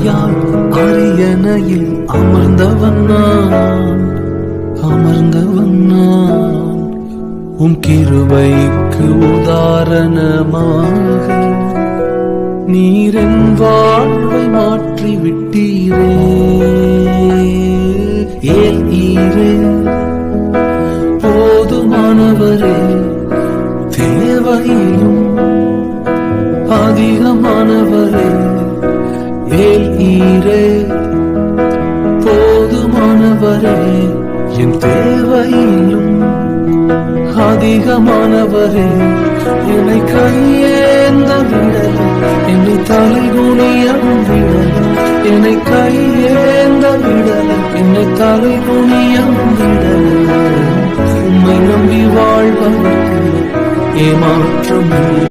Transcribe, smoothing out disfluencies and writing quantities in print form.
ஆவியால் அரியணையில் அமர்ந்தவன் நான், அமர்ந்தவன் நான். உம் கிருபைக்கு உதாரணமாக நீரின் வாழ்வை மாற்றி விட்டீரே. ஏல் ஈரே போதுமானவரே, தேவையிலும் அதிகமானவரே. ஏல் ஈரே போதுமானவரே, என் தேவையிலும் அதிகமானவரே. என்னை கையேந்த விடல, என்னை தலைகுனிய விடல, என்னை கையேந்த விடல, என்னை தலைகுனிய விடல. உம்மை நம்பி வாழ்வதற்கு ஏமாற்றம்